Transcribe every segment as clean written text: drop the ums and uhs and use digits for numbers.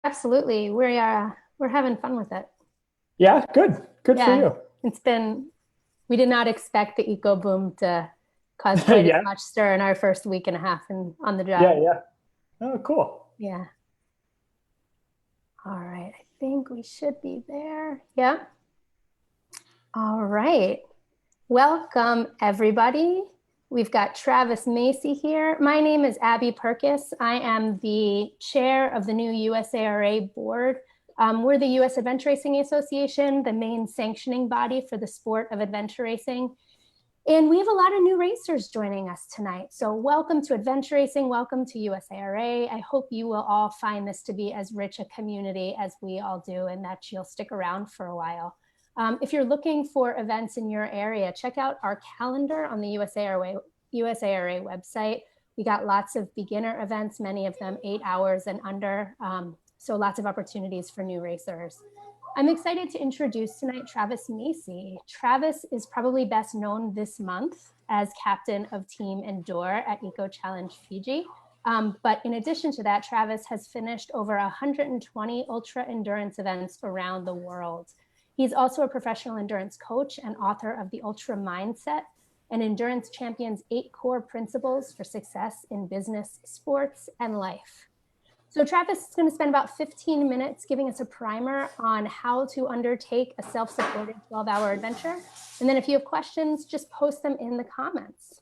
Absolutely. We're having fun with it. Yeah, good. Good for Yeah. you. It's been we did not expect the eco boom to cause quite as Yeah, much stir in our first week and a half on the yeah, job. yeah. Oh, cool. Yeah. All right. I think we should be there. Yeah. All right. Welcome, everybody. We've got Travis Macy here. My name is Abby Perkiss. I am the chair of the new USARA board. We're the U.S. Adventure Racing Association, the main sanctioning body for the sport of adventure racing. And we have a lot of new racers joining us tonight. So welcome to adventure racing. Welcome to USARA. I hope you will all find this to be as rich a community as we all do and that you'll stick around for a while. If you're looking for events in your area, check out our calendar on the USARA website. We got lots of beginner events, many of them 8 hours and under. So lots of opportunities for new racers. I'm excited to introduce tonight Travis Macy. Travis is probably best known this month as captain of Team Endure at Eco Challenge Fiji. But in addition to that, Travis has finished over 120 ultra endurance events around the world. He's also a professional endurance coach and author of The Ultra Mindset, and Endurance Champions 8 Core Principles for Success in Business, Sports, and Life. So Travis is going to spend about 15 minutes giving us a primer on how to undertake a self-supported 12-hour adventure. And then if you have questions, just post them in the comments.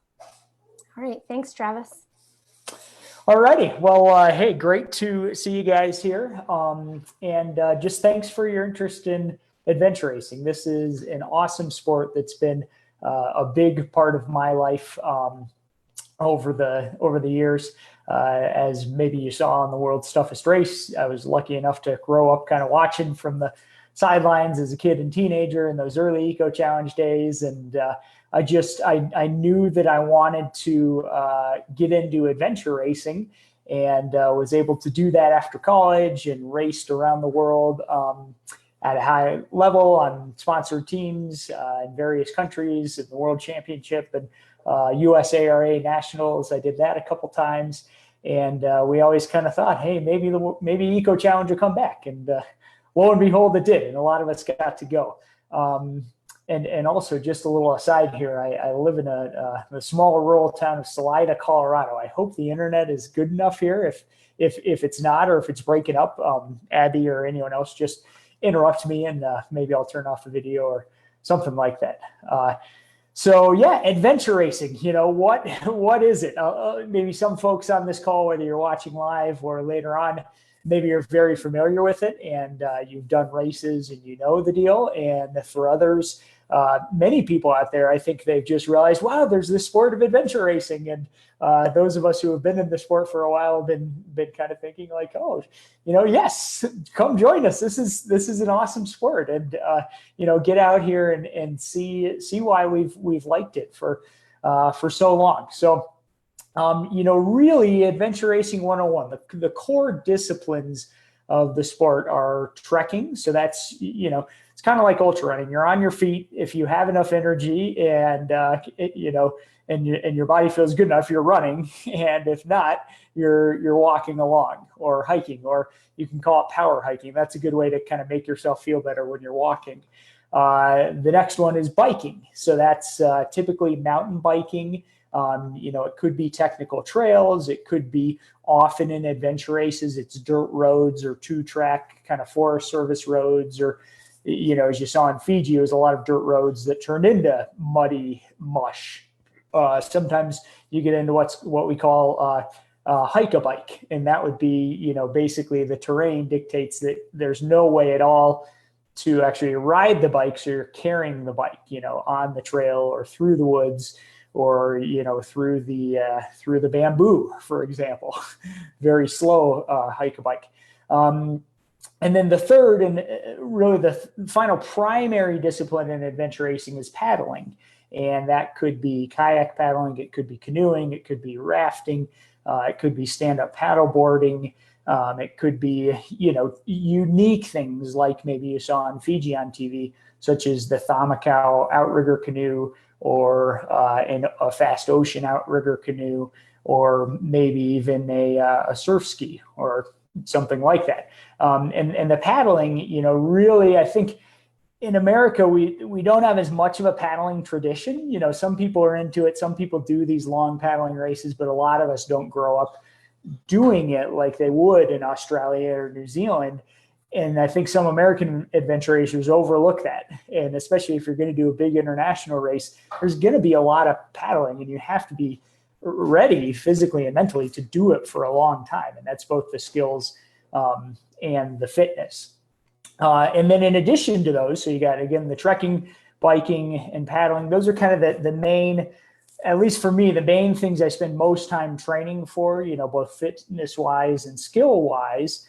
All right, thanks, Travis. All righty. Well, hey, great to see you guys here. And just thanks for your interest in adventure racing. This is an awesome sport that's been a big part of my life over the years. As maybe you saw on the World's Toughest Race, I was lucky enough to grow up kind of watching from the sidelines as a kid and teenager in those early Eco Challenge days. And I knew that I wanted to get into adventure racing, and was able to do that after college and raced around the world at a high level on sponsored teams in various countries, in the World Championship and USARA Nationals. I did that a couple times. And we always kind of thought, hey, maybe Eco Challenge will come back. And lo and behold, it did. And a lot of us got to go. And also, just a little aside here, I live in a small rural town of Salida, Colorado. I hope the internet is good enough here. If it's not, or if it's breaking up, Abby or anyone else, just interrupt me, and maybe I'll turn off the video or something like that. So yeah, adventure racing, what is it? Maybe some folks on this call, whether you're watching live or later on, maybe you're very familiar with it, and you've done races and you know the deal. And for others, many people out there, I think they've just realized, wow, there's this sport of adventure racing. And those of us who have been in the sport for a while have been kind of thinking like, oh, yes, come join us. This is an awesome sport, and get out here and see why we've liked it for so long. So really, adventure racing 101, the core disciplines of the sport are trekking. So that's, it's kind of like ultra running. You're on your feet. If you have enough energy and, and your body feels good enough, you're running. And if not, you're walking along or hiking, or you can call it power hiking. That's a good way to kind of make yourself feel better when you're walking. The next one is biking. So that's typically mountain biking. It could be technical trails. It could be, often in adventure races, it's dirt roads or 2-track kind of Forest Service roads, or, as you saw in Fiji, it was a lot of dirt roads that turned into muddy mush. Sometimes you get into what we call hike-a-bike, and that would be, basically the terrain dictates that there's no way at all to actually ride the bike, so you're carrying the bike, on the trail or through the woods, or through the bamboo, for example. Very slow hike-a-bike. And then the third, and really the final primary discipline in adventure racing, is paddling. And that could be kayak paddling, it could be canoeing, it could be rafting, it could be stand-up paddle boarding. It could be, unique things like maybe you saw in Fiji on TV, such as the Thamakau outrigger canoe, or a fast ocean outrigger canoe, or maybe even a surf ski, or something like that. And the paddling, really, I think in America, we don't have as much of a paddling tradition. Some people are into it. Some people do these long paddling races, but a lot of us don't grow up doing it like they would in Australia or New Zealand. And I think some American adventure racers overlook that. And especially if you're going to do a big international race, there's going to be a lot of paddling, and you have to be ready physically and mentally to do it for a long time. And that's both the skills and the fitness. And then in addition to those, so you got, again, the trekking, biking, and paddling. Those are kind of the main, at least for me, the main things I spend most time training for, both fitness-wise and skill-wise.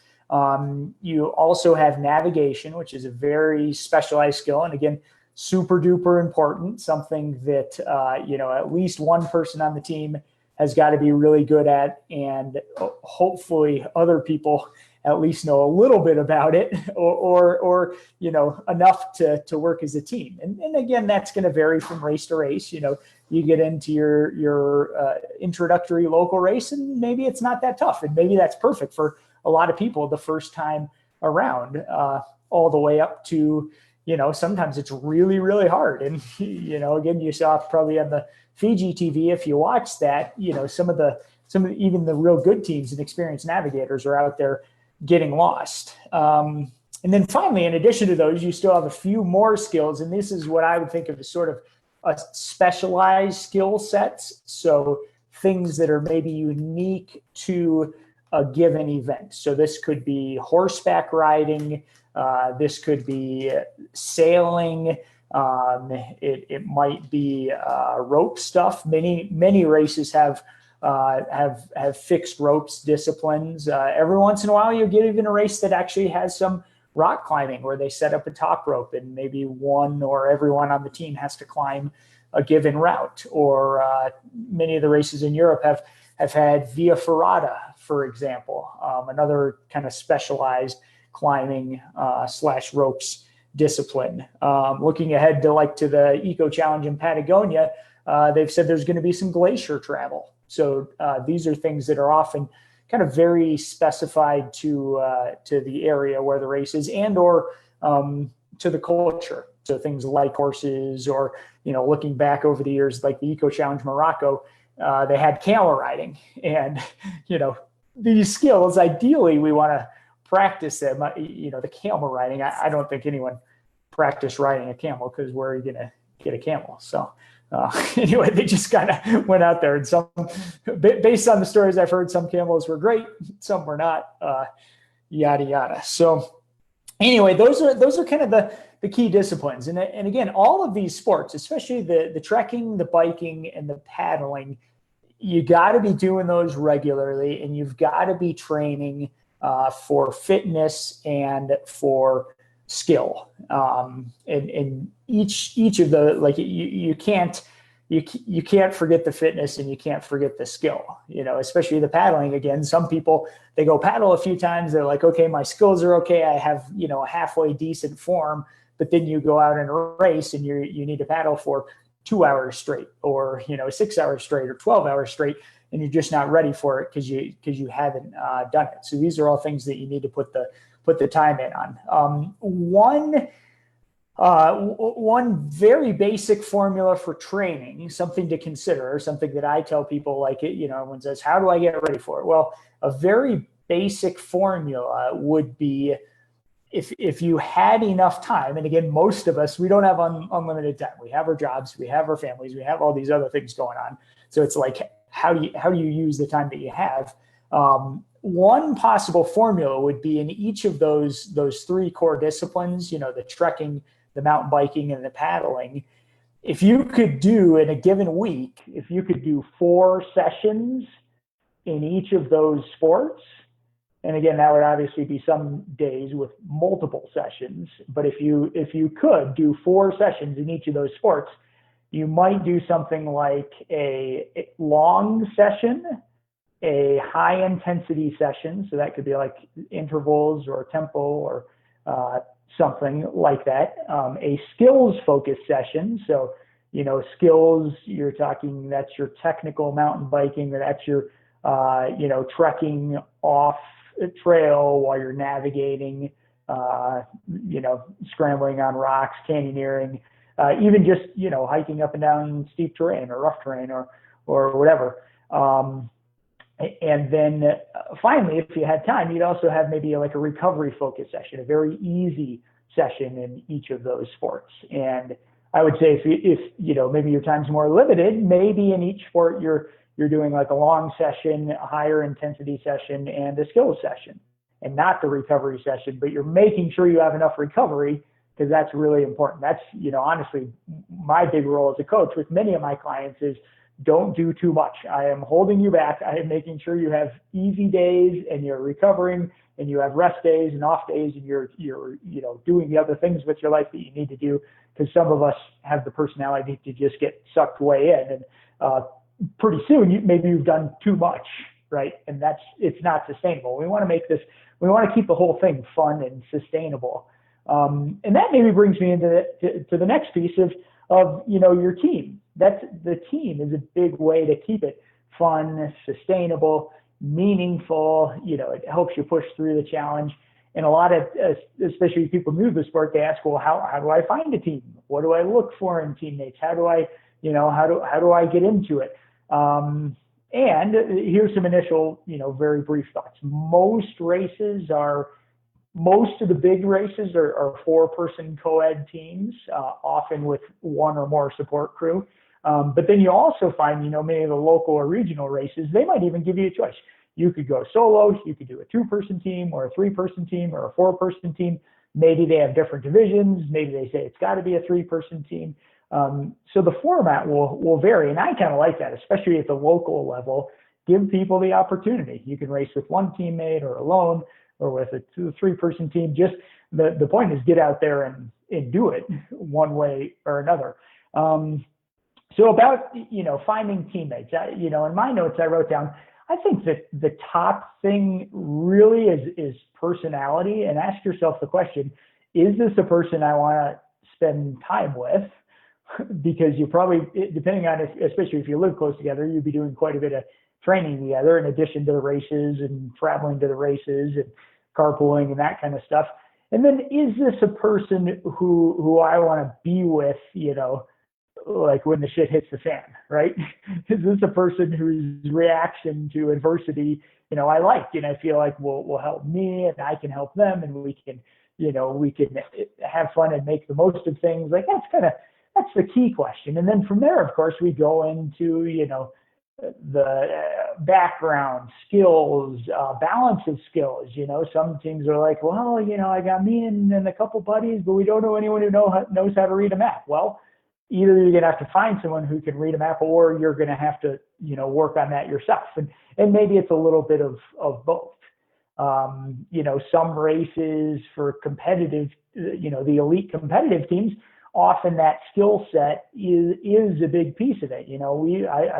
You also have navigation, which is a very specialized skill. And again, super duper important, something that, at least one person on the team has got to be really good at. And hopefully other people at least know a little bit about it, or enough to work as a team. And again, that's going to vary from race to race. You get into your introductory local race, and maybe it's not that tough, and maybe that's perfect for a lot of people the first time around, all the way up to, sometimes it's really, really hard. And, again, you saw probably on the Fiji TV, if you watch that, some of even the real good teams and experienced navigators are out there getting lost. And then finally, in addition to those, you still have a few more skills. And this is what I would think of as sort of a specialized skill sets. So things that are maybe unique to a given event. So this could be horseback riding. This could be sailing. It might be rope stuff. Many races have fixed ropes disciplines. Every once in a while, you get even a race that actually has some rock climbing, where they set up a top rope and maybe one or everyone on the team has to climb a given route. Or many of the races in Europe have had via ferrata, for example, another kind of specialized climbing / ropes discipline. Looking ahead to the Eco Challenge in Patagonia, they've said there's going to be some glacier travel. So these are things that are often kind of very specified to the area where the race is, or to the culture. So things like horses, or looking back over the years, like the Eco Challenge Morocco, they had camel riding, and these skills. Ideally, we want to practice them. The camel riding. I don't think anyone practiced riding a camel, because where are you going to get a camel? So. Anyway, they just kind of went out there, and based on the stories I've heard, some camels were great, some were not, yada, yada. So anyway, those are kind of the key disciplines. And again, all of these sports, especially the trekking, the biking, and the paddling, you got to be doing those regularly, and you've got to be training for fitness and for skill. And each of the, like, you can't forget the fitness, and you can't forget the skill, especially the paddling. Again, some people, they go paddle a few times, they're like, okay, my skills are okay, I have a halfway decent form. But then you go out in a race, and you need to paddle for 2 hours straight, or 6 hours straight, or 12 hours straight, and you're just not ready for it because you haven't done it. So these are all things that you need to put the time in on. One very basic formula for training, something to consider, something that I tell people, like, everyone says, how do I get ready for it? Well, a very basic formula would be, if you had enough time, and again, most of us, we don't have unlimited time. We have our jobs, we have our families, we have all these other things going on. So it's like, how do you use the time that you have? One possible formula would be, in each of those three core disciplines, the trekking, the mountain biking, and the paddling, if you could do, in a given week, if you could do 4 sessions in each of those sports, and again, that would obviously be some days with multiple sessions, but if you could do 4 sessions in each of those sports, you might do something like a long session, a high intensity session. So that could be like intervals or tempo, or something like that. A skills focused session. So, skills, you're talking, that's your technical mountain biking, or that's your, trekking off trail while you're navigating, scrambling on rocks, canyoneering, even just, hiking up and down steep terrain or rough terrain or whatever. And then finally, if you had time, you'd also have maybe like a recovery focus session, a very easy session in each of those sports. And I would say if maybe your time's more limited, maybe in each sport you're doing like a long session, a higher intensity session, and a skills session, and not the recovery session, but you're making sure you have enough recovery, because that's really important. That's, honestly, my big role as a coach with many of my clients is don't do too much. I am holding you back. I am making sure you have easy days and you're recovering, and you have rest days and off days, and you're doing the other things with your life that you need to do, because some of us have the personality to just get sucked way in, and pretty soon maybe you've done too much, right? And it's not sustainable. We want to keep the whole thing fun and sustainable. And that maybe brings me into the next piece of your team. That's the team is a big way to keep it fun, sustainable, meaningful. It helps you push through the challenge. And a lot of, especially people new to the sport, they ask, well, how do I find a team? What do I look for in teammates? How do I get into it? And here's some initial, very brief thoughts. Most of the big races are 4-person co-ed teams, often with one or more support crew. But then you also find, many of the local or regional races, they might even give you a choice. You could go solo, you could do a 2-person team or a 3-person team or a 4-person team. Maybe they have different divisions. Maybe they say it's got to be a 3-person team. So the format will vary. And I kind of like that, especially at the local level. Give people the opportunity. You can race with one teammate or alone or with a 2-3-person team. Just the point is get out there and do it one way or another. So about, finding teammates, in my notes I wrote down, I think that the top thing really is personality, and ask yourself the question, is this a person I want to spend time with? Because you probably, depending on, especially if you live close together, you'd be doing quite a bit of training together in addition to the races and traveling to the races and carpooling and that kind of stuff. And then is this a person who I want to be with, like when the shit hits the fan, right? Is this a person whose reaction to adversity, I like, and I feel like will help me, and I can help them, and we can have fun and make the most of things. Like that's the key question. And then from there, of course, we go into, the background, skills, balance of skills. Some teams are like, well, I got me and a couple buddies, but we don't know anyone who knows how to read a map. Well, either you're going to have to find someone who can read a map, or you're going to have to, work on that yourself. And maybe it's a little bit of both. Some races for competitive, the elite competitive teams, often that skill set is a big piece of it. I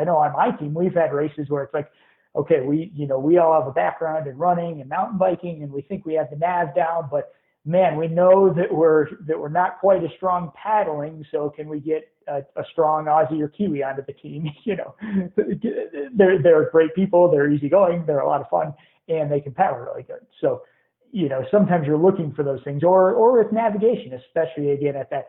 know on my team, we've had races where it's like, okay, we all have a background in running and mountain biking, and we think we have the nav down, but man, we know that we're not quite as strong paddling. So can we get a strong Aussie or Kiwi onto the team? They're great people. They're easygoing. They're a lot of fun, and they can paddle really good. So, sometimes you're looking for those things, or with navigation, especially again at that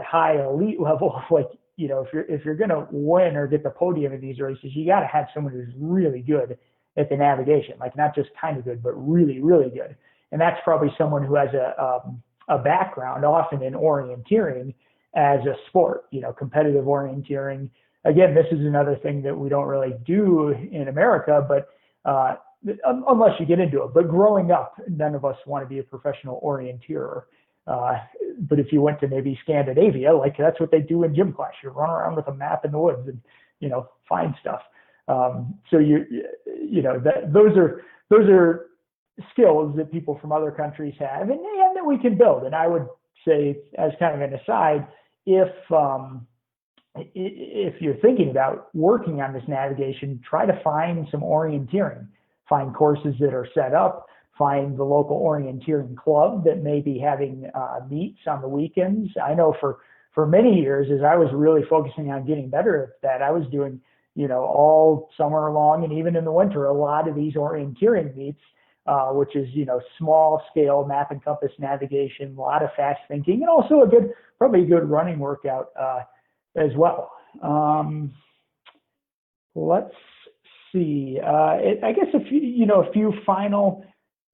high elite level. Like, if you're going to win or get the podium in these races, you got to have someone who's really good at the navigation, like not just kind of good, but really, really good. And that's probably someone who has a background often in orienteering as a sport, competitive orienteering. Again, this is another thing that we don't really do in America, but unless you get into it. But growing up, none of us want to be a professional orienteer. But if you went to maybe Scandinavia, like that's what they do in gym class. You run around with a map in the woods and, find stuff. So those are skills that people from other countries have and that we can build. And I would say, as kind of an aside, if you're thinking about working on this navigation, try to find some orienteering, find courses that are set up, find the local orienteering club that may be having meets on the weekends. I know for many years, as I was really focusing on getting better at that, I was doing, all summer long and even in the winter, a lot of these orienteering meets which is, small scale map and compass navigation, a lot of fast thinking, and also probably a good running workout as well. Let's see. I guess a few final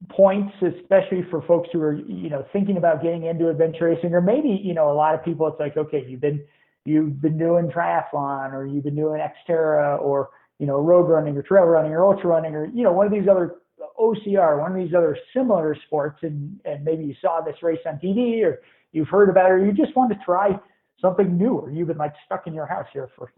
points, especially for folks who are, thinking about getting into adventure racing, or maybe, a lot of people, it's like, okay, you've been doing triathlon, or you've been doing Xterra, or, road running or trail running or ultra running, or, one of these other OCR, one of these other similar sports, and maybe you saw this race on TV, or you've heard about it, or you just want to try something new, or you've been like stuck in your house here for,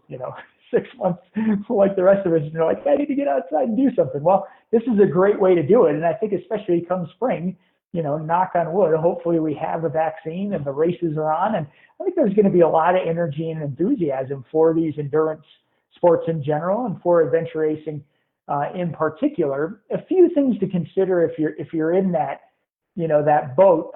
6 months like the rest of us, and you're like, I need to get outside and do something. Well, this is a great way to do it. And I think especially come spring, knock on wood, hopefully we have a vaccine and the races are on. And I think there's going to be a lot of energy and enthusiasm for these endurance sports in general, and for adventure racing in particular. A few things to consider if you're in that, that boat.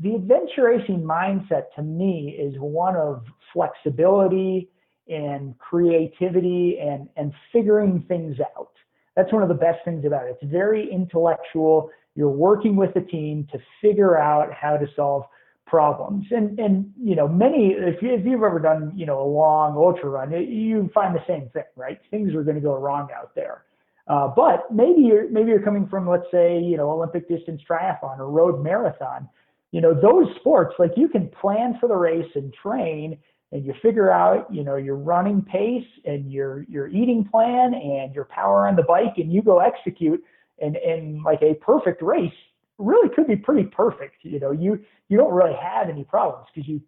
The adventure racing mindset to me is one of flexibility and creativity and figuring things out. That's one of the best things about it. It's very intellectual. You're working with a team to figure out how to solve problems. And many, if you've ever done, a long ultra run, you find the same thing, right? Things are going to go wrong out there. But maybe you're coming from, let's say, Olympic distance triathlon or road marathon. Those sports, like, you can plan for the race and train, and you figure out, your running pace and your eating plan and your power on the bike, and you go execute. And like, a perfect race really could be pretty perfect. You don't really have any problems because you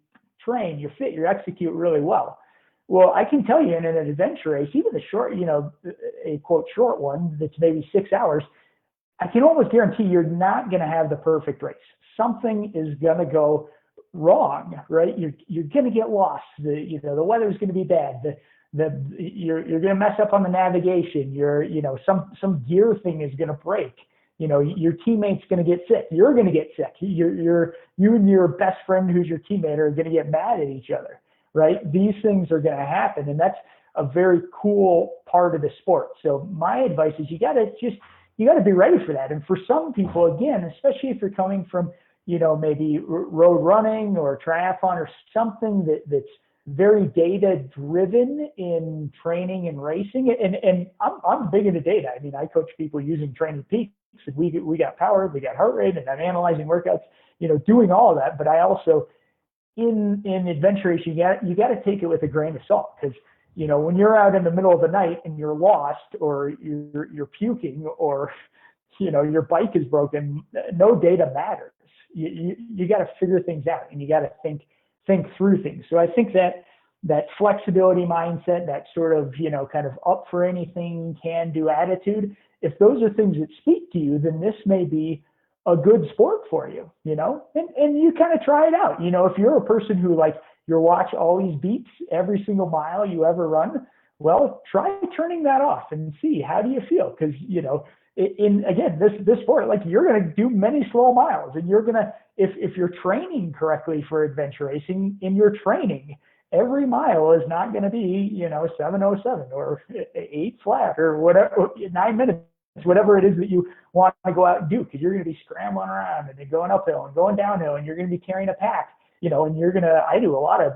train, you fit, you execute really well. Well, I can tell you, in an adventure race, even a short, a quote short one that's maybe 6 hours, I can almost guarantee you're not going to have the perfect race. Something is going to go wrong, right? You're going to get lost. The weather's going to be bad. You're going to mess up on the navigation. Some gear thing is going to break. Your teammate's going to get sick. You're going to get sick. You and your best friend, who's your teammate, are going to get mad at each other, right? These things are going to happen, and that's a very cool part of the sport. So my advice is you got to be ready for that. And for some people, again, especially if you're coming from, maybe road running or triathlon or something that's very data driven in training and racing. And I'm big into data. I mean, I coach people using Training Peaks, and we got power, we got heart rate, and I'm analyzing workouts, doing all of that. But I also, in adventure racing, you got to take it with a grain of salt, because when you're out in the middle of the night and you're lost, or you're puking, or your bike is broken, no data matters. You got to figure things out, and you got to think through things. So I think that flexibility mindset, that sort of, kind of up for anything, can do attitude, if those are things that speak to you, then this may be a good sport for you, and you kind of try it out. If you're a person who, like, your watch always beeps every single mile you ever run, well, try turning that off and see, how do you feel? Because, again, this sport, like, you're going to do many slow miles, and you're going to, if you're training correctly for adventure racing, in your training, every mile is not going to be, 7:07 or 8 flat or whatever, 9 minutes, whatever it is that you want to go out and do, because you're going to be scrambling around and then going uphill and going downhill, and you're going to be carrying a pack, and I do a lot of,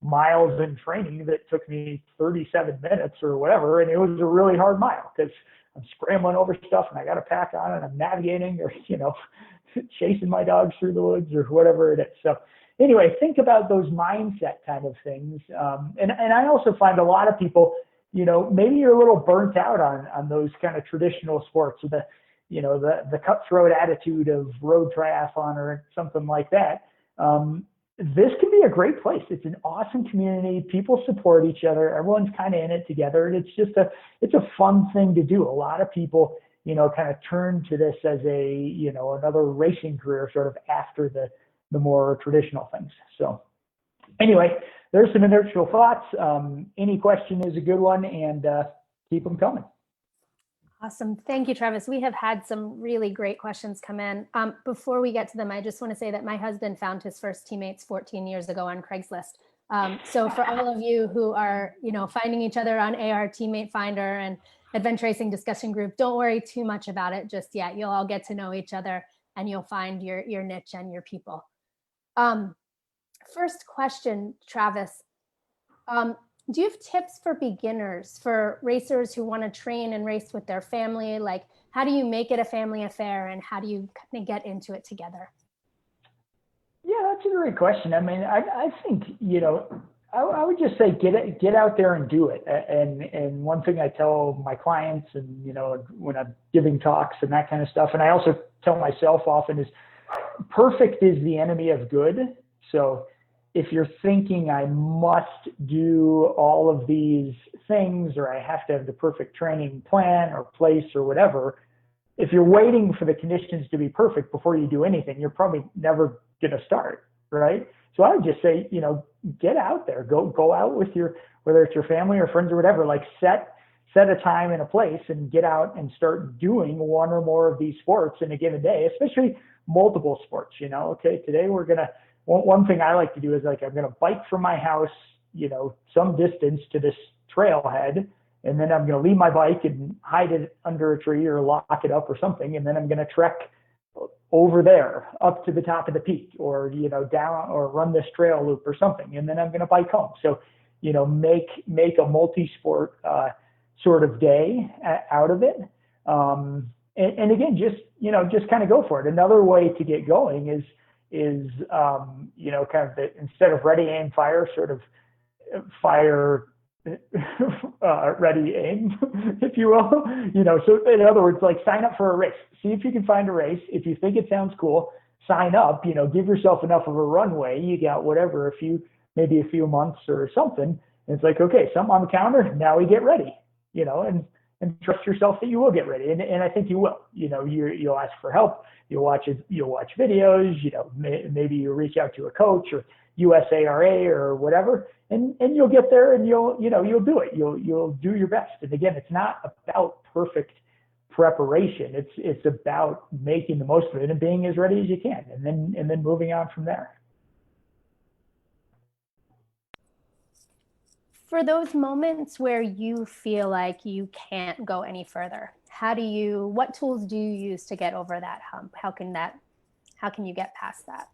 miles in training that took me 37 minutes or whatever, and it was a really hard mile because I'm scrambling over stuff and I got a pack on and I'm navigating, or, chasing my dogs through the woods or whatever it is. So anyway, think about those mindset kind of things. And I also find a lot of people, maybe you're a little burnt out on those kind of traditional sports, the cutthroat attitude of road triathlon or something like that. This can be a great place. It's an awesome community. People support each other. Everyone's kind of in it together. And it's a fun thing to do. A lot of people, kind of turn to this as another racing career, sort of after the more traditional things. So anyway, there's some inertial thoughts. Any question is a good one, and keep them coming. Awesome. Thank you, Travis. We have had some really great questions come in. Before we get to them, I just want to say that my husband found his first teammates 14 years ago on Craigslist. So for all of you who are, finding each other on AR Teammate Finder and, adventure racing discussion group. Don't worry too much about it just yet. You'll all get to know each other and you'll find your niche and your people. First question, Travis. Do you have tips for beginners, for racers who want to train and race with their family? Like, how do you make it a family affair and how do you kind of get into it together? Yeah, that's a great question. I mean, I think, I would just say get out there and do it. And one thing I tell my clients and, when I'm giving talks and that kind of stuff, and I also tell myself often is perfect is the enemy of good. So if you're thinking I must do all of these things or I have to have the perfect training plan or place or whatever, if you're waiting for the conditions to be perfect before you do anything, you're probably never going to start, right? So I would just say, get out there, go out with whether it's your family or friends or whatever, like set a time and a place and get out and start doing one or more of these sports in a given day, especially multiple sports. Okay, today one thing I like to do is I'm going to bike from my house, some distance to this trailhead, and then I'm going to leave my bike and hide it under a tree or lock it up or something, and then I'm going to trek over there up to the top of the peak or down or run this trail loop or something, and then I'm going to bike home. So make a multi-sport sort of day out of it, and again just kind of go for it. Another way to get going is kind of instead of ready aim fire, sort of fire ready aim, if you will. So in other words, like sign up for a race, see if you can find a race. If you think it sounds cool, sign up, give yourself enough of a runway. You got whatever, maybe a few months or something. And it's like, okay, something on the calendar, now we get ready, and trust yourself that you will get ready. And I think you will, you'll ask for help. You'll watch videos, maybe you reach out to a coach or USARA or whatever, and you'll get there and you'll do it. You'll do your best. And again, it's not about perfect preparation. It's about making the most of it and being as ready as you can, and then moving on from there. For those moments where you feel like you can't go any further, what tools do you use to get over that hump? How can you get past that?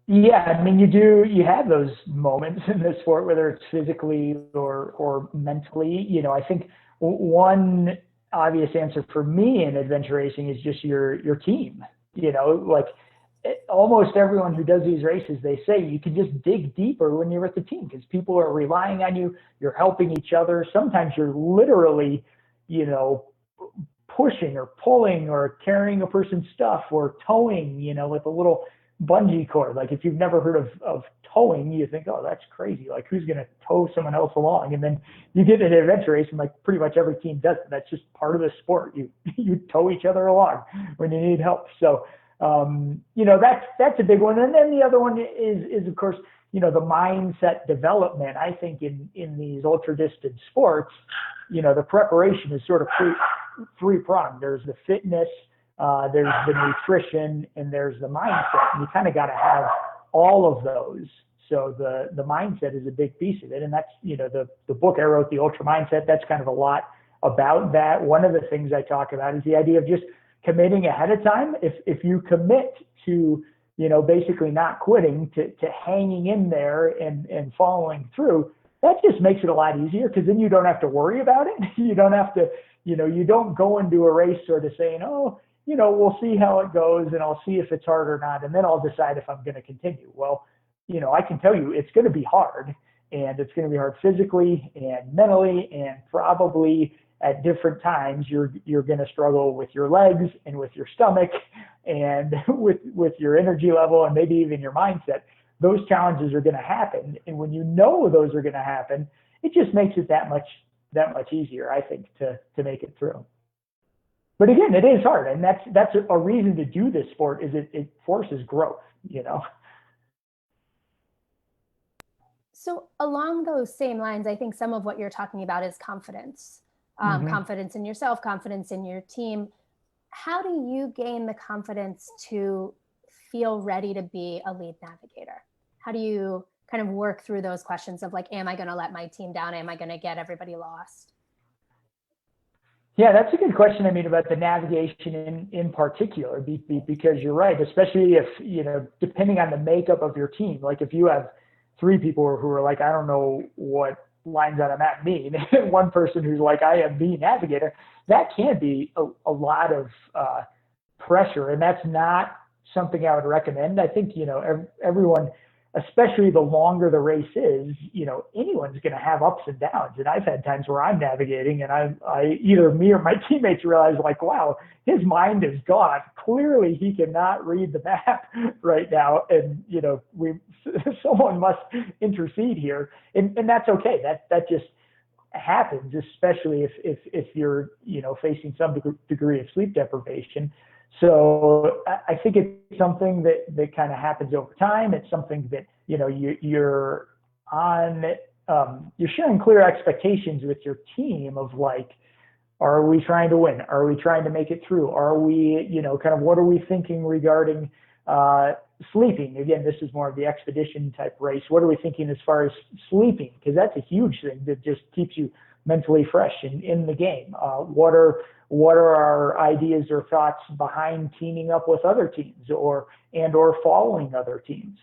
Yeah, I mean, you have those moments in the sport, whether it's physically or mentally. I think one obvious answer for me in adventure racing is just your team. Almost everyone who does these races, they say you can just dig deeper when you're with the team because people are relying on you. You're helping each other. Sometimes you're literally, pushing or pulling or carrying a person's stuff or towing, with a little bungee cord. Like if you've never heard of towing, you think, oh, that's crazy. Like who's going to tow someone else along? And then you get into an adventure race and like pretty much every team does it. That's just part of the sport. You tow each other along when you need help. So, that's a big one. And then the other one is of course, the mindset development. I think in these ultra distance sports, the preparation is sort of three-pronged. There's the fitness, there's the nutrition, and there's the mindset. And you kind of got to have all of those. So the mindset is a big piece of it. And that's, the book I wrote, The Ultra Mindset, that's kind of a lot about that. One of the things I talk about is the idea of just committing ahead of time. If you commit to, basically not quitting, to hanging in there and following through, that just makes it a lot easier because then you don't have to worry about it. You don't have to, you don't go into a race sort of saying, oh, we'll see how it goes and I'll see if it's hard or not. And then I'll decide if I'm going to continue. Well, I can tell you it's going to be hard, and it's going to be hard physically and mentally, and probably at different times you're going to struggle with your legs and with your stomach and with your energy level and maybe even your mindset. Those challenges are going to happen, and when those are going to happen, it just makes it that much easier, I think, to make it through. But again, it is hard, and that's a reason to do this sport is it forces growth. So along those same lines, I think some of what you're talking about is confidence. Confidence in yourself, confidence in your team. How do you gain the confidence to feel ready to be a lead navigator? How do you kind of work through those questions of like, am I going to let my team down? Am I going to get everybody lost? Yeah, that's a good question. I mean, about the navigation in particular, because you're right, especially if, depending on the makeup of your team, like if you have three people who are like, I don't know what lines on a map mean, and one person who's like, I am the navigator, that can be a lot of pressure. And that's not something I would recommend. I think, everyone, especially the longer the race is, anyone's going to have ups and downs. And I've had times where I'm navigating and I either me or my teammates realize like, wow, his mind is gone. Clearly he cannot read the map right now. And, someone must intercede here. And that's okay. That just happens, especially if you're, facing some degree of sleep deprivation. So I think it's something that kind of happens over time. It's something that, you're on, you're sharing clear expectations with your team of like, are we trying to win? Are we trying to make it through? Are we, kind of what are we thinking regarding sleeping? Again, this is more of the expedition type race. What are we thinking as far as sleeping? Because that's a huge thing that just keeps you mentally fresh in the game. What are our ideas or thoughts behind teaming up with other teams or following other teams?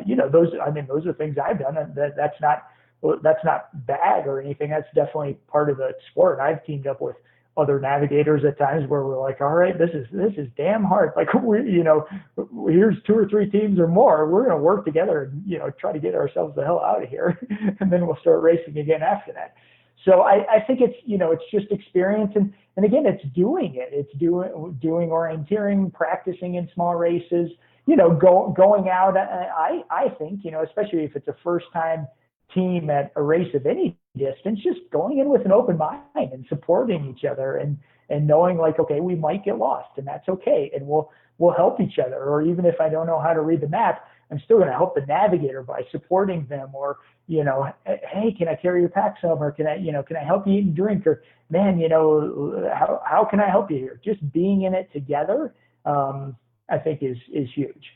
Those are things I've done. And that's not bad or anything. That's definitely part of the sport. I've teamed up with other navigators at times where we're like, all right, this is damn hard. Like here's 2 or 3 teams or more. We're going to work together and, try to get ourselves the hell out of here. And then we'll start racing again after that. So I think it's, it's just experience. And again, it's doing it. It's doing orienteering, practicing in small races, going out. I think, especially if it's a first time team at a race of any distance, just going in with an open mind and supporting each other and knowing like, okay, we might get lost and that's okay. And we'll help each other. Or even if I don't know how to read the map, I'm still going to help the navigator by supporting them or, hey, can I carry your pack some? Or can I help you eat and drink? Or man, how can I help you here? Just being in it together, I think is huge.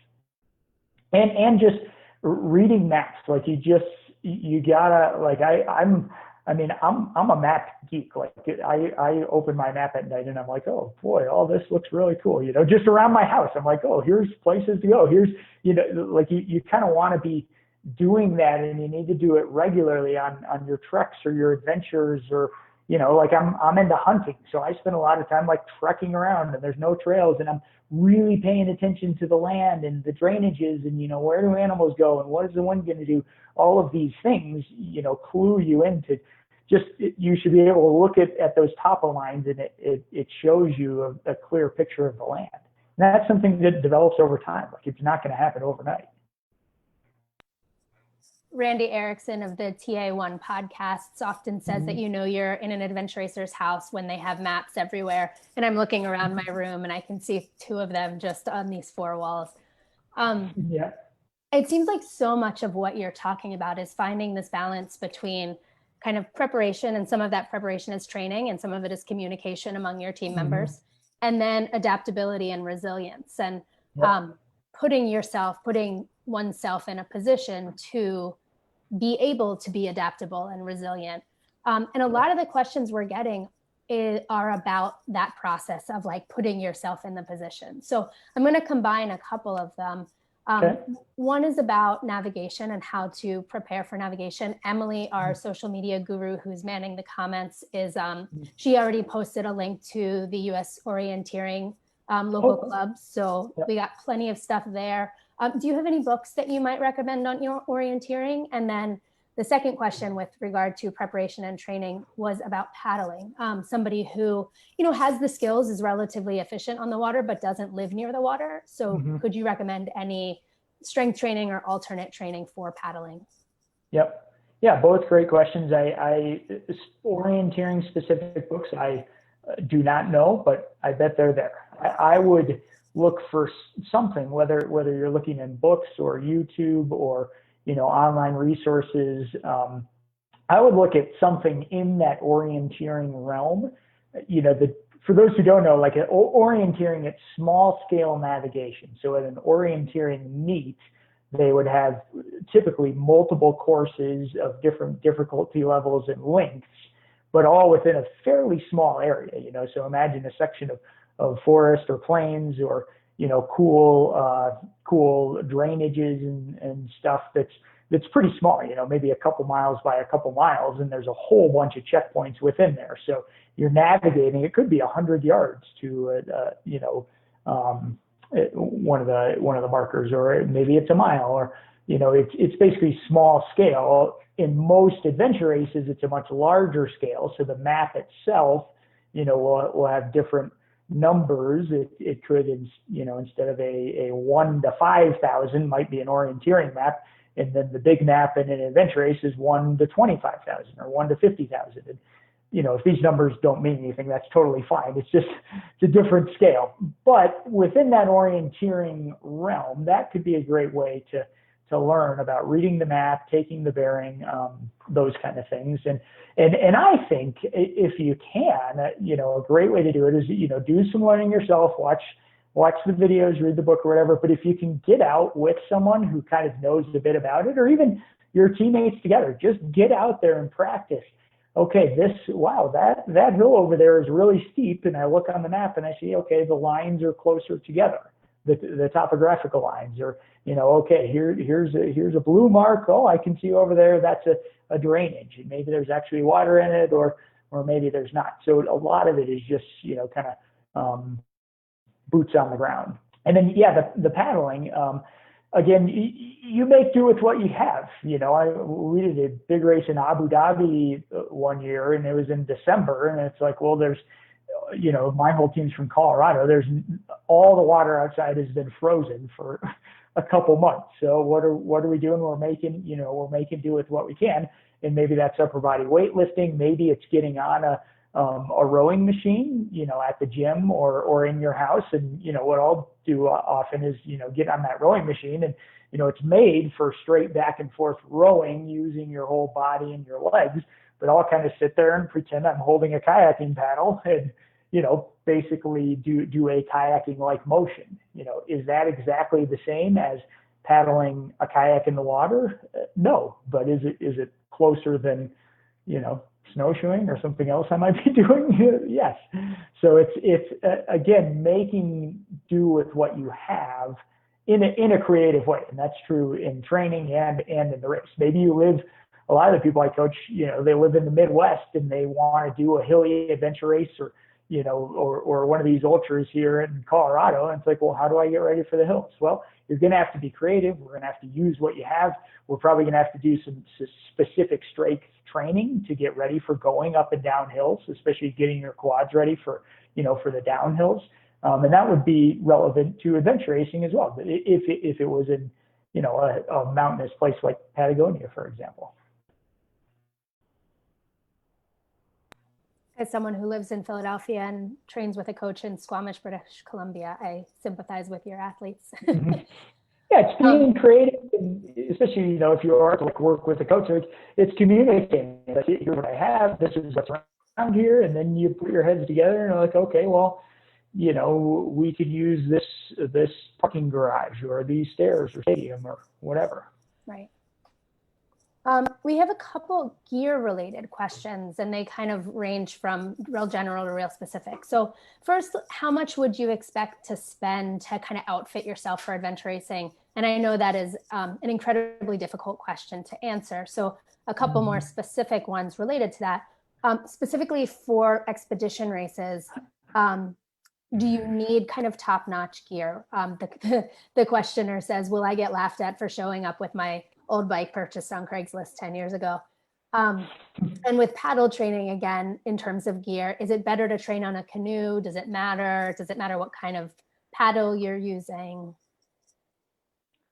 And just reading maps, like you gotta, like I'm a map geek. Like I open my map at night and I'm like, oh boy, all this looks really cool. Just around my house, I'm like, oh, here's places to go. Here's, like you kind of want to be doing that, and you need to do it regularly on your treks or your adventures, or like I'm into hunting, so I spend a lot of time like trekking around and there's no trails, and I'm really paying attention to the land and the drainages and where do animals go and what is the wind going to do. All of these things clue you into just you should be able to look at those topo lines, and it shows you a clear picture of the land. And that's something that develops over time. Like it's not going to happen overnight. Randy Erickson of the TA1 podcasts often says that you're in an adventure racer's house when they have maps everywhere. And I'm looking around my room and I can see 2 of them just on these 4 walls. Yeah. It seems like so much of what you're talking about is finding this balance between kind of preparation, and some of that preparation is training and some of it is communication among your team members, and then adaptability and resilience, and putting oneself in a position to be able to be adaptable and resilient. And a lot of the questions we're getting are about that process of like putting yourself in the position. So I'm going to combine a couple of them. One is about navigation and how to prepare for navigation. Emily, our social media guru who's manning the comments, she already posted a link to the US Orienteering local clubs. So we got plenty of stuff there. Do you have any books that you might recommend on your orienteering? And then the second question with regard to preparation and training was about paddling. Somebody who, has the skills, is relatively efficient on the water, but doesn't live near the water. So could you recommend any strength training or alternate training for paddling? Yep. Yeah, both great questions. I orienteering specific books, I do not know, but I bet they're there. I would look for something, whether you're looking in books or YouTube or online resources. I would look at something in that orienteering realm. For those who don't know, like orienteering, it's small scale navigation. So at an orienteering meet, they would have typically multiple courses of different difficulty levels and lengths. but all within a fairly small area, so imagine a section of forest or plains or, cool drainages and stuff that's pretty small, maybe a couple miles by a couple miles, and there's a whole bunch of checkpoints within there. So you're navigating, it could be 100 yards to, one of the markers, or maybe it's a mile, or, it's basically small scale. In most adventure races, it's a much larger scale. So the map itself, will have different numbers. It could, instead of a 1 to 5,000 might be an orienteering map. And then the big map in an adventure race is 1 to 25,000 or 1 to 50,000. And, if these numbers don't mean anything, that's totally fine. It's a different scale. But within that orienteering realm, that could be a great way to learn about reading the map, taking the bearing, those kind of things. And I think if you can, a great way to do it is, do some learning yourself, watch the videos, read the book or whatever. But if you can get out with someone who kind of knows a bit about it, or even your teammates together, just get out there and practice. Okay, that hill over there is really steep, and I look on the map and I see, okay, the lines are closer together, the topographical lines, or, okay, here's a blue mark. Oh, I can see over there, that's a drainage, and maybe there's actually water in it, or maybe there's not. So a lot of it is just, kind of boots on the ground. And then, the paddling, again, you make do with what you have. We did a big race in Abu Dhabi one year, and it was in December, and it's like, well, there's, my whole team's from Colorado. There's all the water outside has been frozen for a couple months. So what are we doing? We're making do with what we can, and maybe that's upper body weightlifting. Maybe it's getting on a rowing machine, at the gym or in your house. And, what I'll do often is, get on that rowing machine, and, it's made for straight back and forth rowing using your whole body and your legs, but I'll kind of sit there and pretend I'm holding a kayaking paddle and, basically do a kayaking like motion. Is that exactly the same as paddling a kayak in the water? No, but is it closer than, snowshoeing or something else I might be doing? Yes. So it's again, making do with what you have in a creative way. And that's true in training and in the race. Maybe a lot of the people I coach, they live in the Midwest and they want to do a hilly adventure race, or, or one of these ultras here in Colorado. And it's like, well, how do I get ready for the hills? Well, you're going to have to be creative. We're going to have to use what you have. We're probably going to have to do some specific strength training to get ready for going up and down hills, especially getting your quads ready for the downhills. And that would be relevant to adventure racing as well. If it was in, a mountainous place like Patagonia, for example. As someone who lives in Philadelphia and trains with a coach in Squamish, British Columbia, I sympathize with your athletes. Mm-hmm. Yeah, it's being creative, especially, if you are to work with a coach, it's communicating. Here's what I have, this is what's around here, and then you put your heads together and you're like, okay, well, we could use this parking garage or these stairs or stadium or whatever. Right. We have a couple gear-related questions, and they kind of range from real general to real specific. So first, how much would you expect to spend to kind of outfit yourself for adventure racing? And I know that is an incredibly difficult question to answer. So a couple more specific ones related to that. Specifically for expedition races, do you need kind of top-notch gear? The questioner says, will I get laughed at for showing up with my old bike purchased on Craigslist 10 years ago? And with paddle training, again, in terms of gear, is it better to train on a canoe? Does it matter? Does it matter what kind of paddle you're using?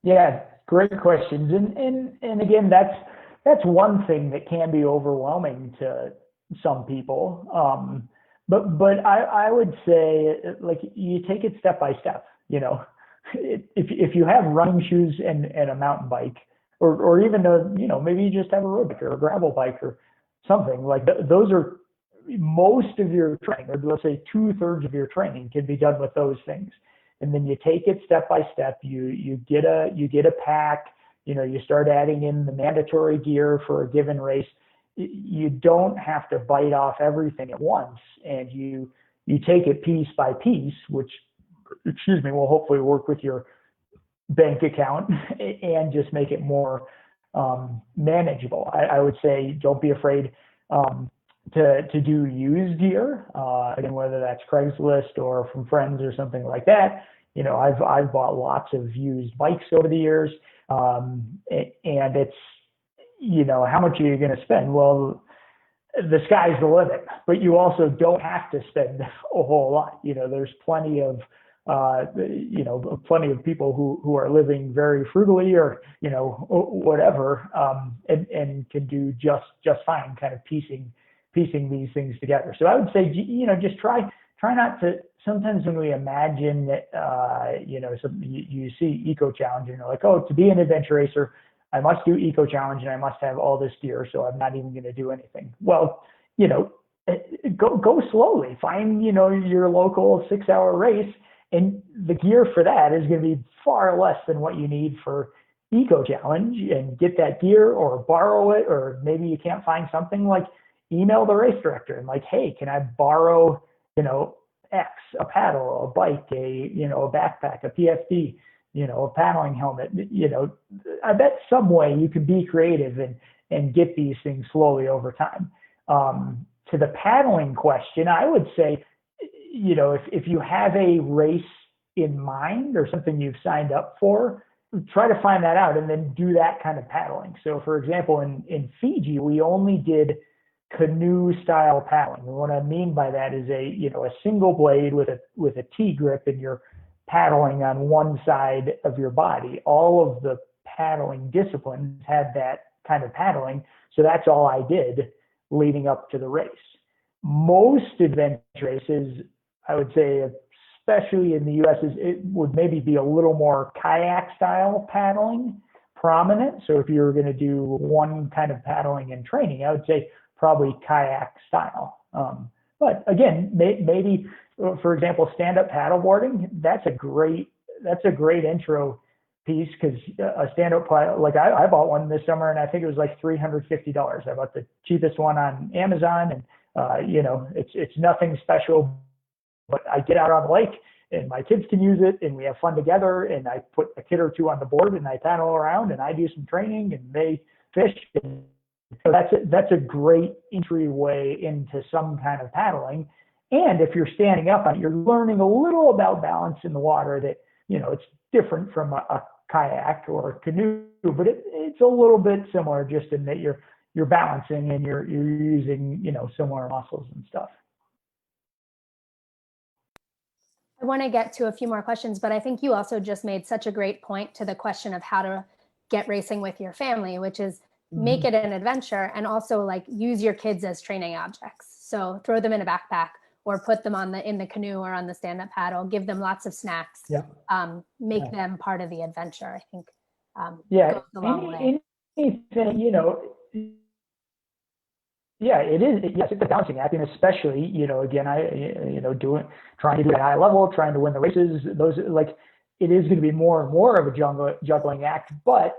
Yeah, great questions. And again, that's one thing that can be overwhelming to some people. But I would say, like, you take it step by step. If you have running shoes and a mountain bike, or even maybe you just have a road bike or a gravel bike or something like that, those are most of your training, or let's say 2/3 of your training can be done with those things. And then you take it step by step. You get a pack. You start adding in the mandatory gear for a given race. you don't have to bite off everything at once, and you take it piece by piece, which, excuse me, will hopefully work with your bank account and just make it more manageable. I would say don't be afraid to do used gear, again, whether that's Craigslist or from friends or something like that. I've bought lots of used bikes over the years, and it's, how much are you going to spend? Well, the sky's the limit, but you also don't have to spend a whole lot. There's plenty of plenty of people who are living very frugally, or whatever, and can do just fine, kind of piecing these things together. So I would say, just try not to. Sometimes when we imagine that, you see Eco Challenge and you're like, oh, to be an adventure racer, I must do Eco Challenge and I must have all this gear, so I'm not even going to do anything. Well, go slowly. Find, your local 6-hour race, and the gear for that is going to be far less than what you need for Eco Challenge, and get that gear or borrow it, or maybe you can't find something, like email the race director and like, hey, can I borrow, X, a paddle, a bike, a backpack, a PFD, a paddling helmet. I bet some way you can be creative and get these things slowly over time. To the paddling question, I would say, if you have a race in mind or something you've signed up for, try to find that out and then do that kind of paddling. So for example, in Fiji, we only did canoe style paddling. And what I mean by that is a single blade with a T grip, and you're paddling on one side of your body. All of the paddling disciplines had that kind of paddling. So that's all I did leading up to the race. Most adventure races, I would say, especially in the US, it would maybe be a little more kayak style paddling prominent. So if you were going to do one kind of paddling and training, I would say probably kayak style. But again, maybe, for example, stand-up paddleboarding, that's a great intro piece, because a stand-up paddle, like I bought one this summer, and I think it was like $350. I bought the cheapest one on Amazon, and it's nothing special, but I get out on the lake and my kids can use it, and we have fun together, and I put a kid or two on the board and I paddle around and I do some training and they fish. And so that's a great entryway into some kind of paddling. And if you're standing up on it, you're learning a little about balance in the water that, it's different from a kayak or a canoe, but it's a little bit similar, just in that you're balancing and you're using, similar muscles and stuff. I want to get to a few more questions, but I think you also just made such a great point to the question of how to get racing with your family, which is make it an adventure, and also like use your kids as training objects. So throw them in a backpack, or put them in the canoe or on the stand-up paddle, give them lots of snacks, make them part of the adventure, I think. Goes a long way. It is. Yes, it's a balancing act, and especially, again, trying to do it at a high level, trying to win the races. Those, like, it is going to be more and more of a juggling act. But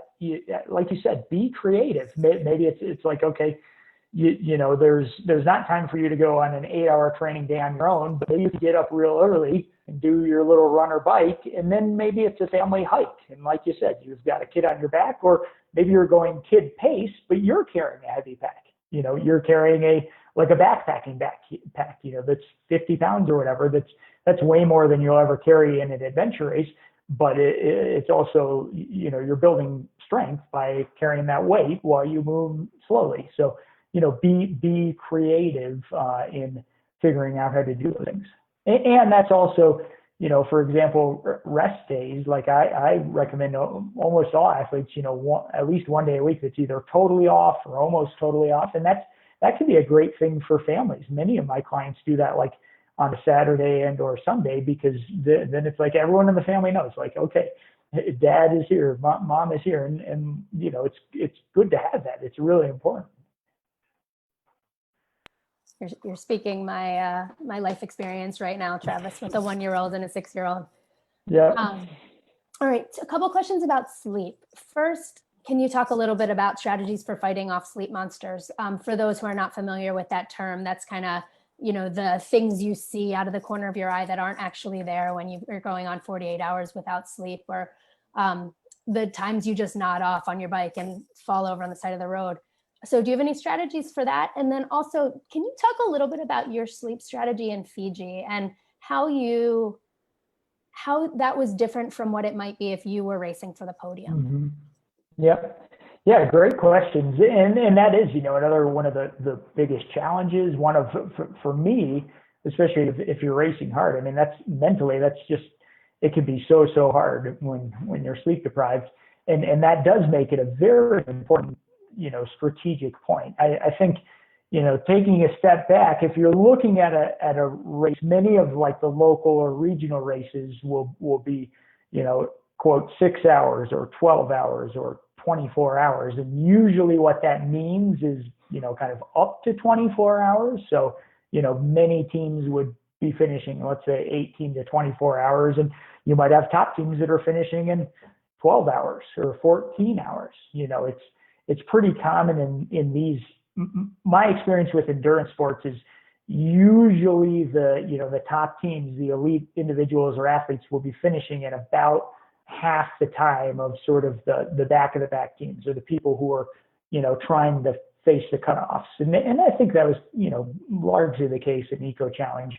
like you said, be creative. Maybe it's like, okay, there's not time for you to go on an 8-hour training day on your own, but maybe you can get up real early and do your little run or bike, and then maybe it's a family hike. And like you said, you've got a kid on your back, or maybe you're going kid pace, but you're carrying a heavy pack. You're carrying a backpacking backpack, that's 50 pounds or whatever. That's way more than you'll ever carry in an adventure race. But it's also, you're building strength by carrying that weight while you move slowly. So, be creative in figuring out how to do things. And that's also, for example, rest days. Like I recommend almost all athletes, at least one day a week that's either totally off or almost totally off. And that can be a great thing for families. Many of my clients do that, like on a Saturday and or Sunday, because then it's like everyone in the family knows, like, okay, dad is here, mom is here. And it's good to have that. It's really important. You're speaking my life experience right now, Travis, with a 1-year-old and a 6-year-old. Yeah. All right. So a couple questions about sleep. First, Can you talk a little bit about strategies for fighting off sleep monsters? For those who are not familiar with that term, that's kind of, the things you see out of the corner of your eye that aren't actually there when you're going on 48 hours without sleep, or the times you just nod off on your bike and fall over on the side of the road. So do you have any strategies for that? And then also, can you talk a little bit about your sleep strategy in Fiji and how that was different from what it might be if you were racing for the podium? Mm-hmm. Yep. Yeah, great questions. And that is, another one of the biggest challenges. For me, especially if you're racing hard. I mean, that's mentally, it can be so hard when you're sleep deprived. And that does make it a very important, strategic point. I think, taking a step back, if you're looking at a race, many of like the local or regional races will be, quote, 6 hours or 12 hours or 24 hours. And usually what that means is, kind of up to 24 hours. So, many teams would be finishing, let's say 18 to 24 hours. And you might have top teams that are finishing in 12 hours or 14 hours. It's pretty common in these. My experience with endurance sports is usually the top teams, the elite individuals or athletes will be finishing at about half the time of sort of the back of the back teams, or the people who are, trying to face the cutoffs. And I think that was, largely the case in Eco Challenge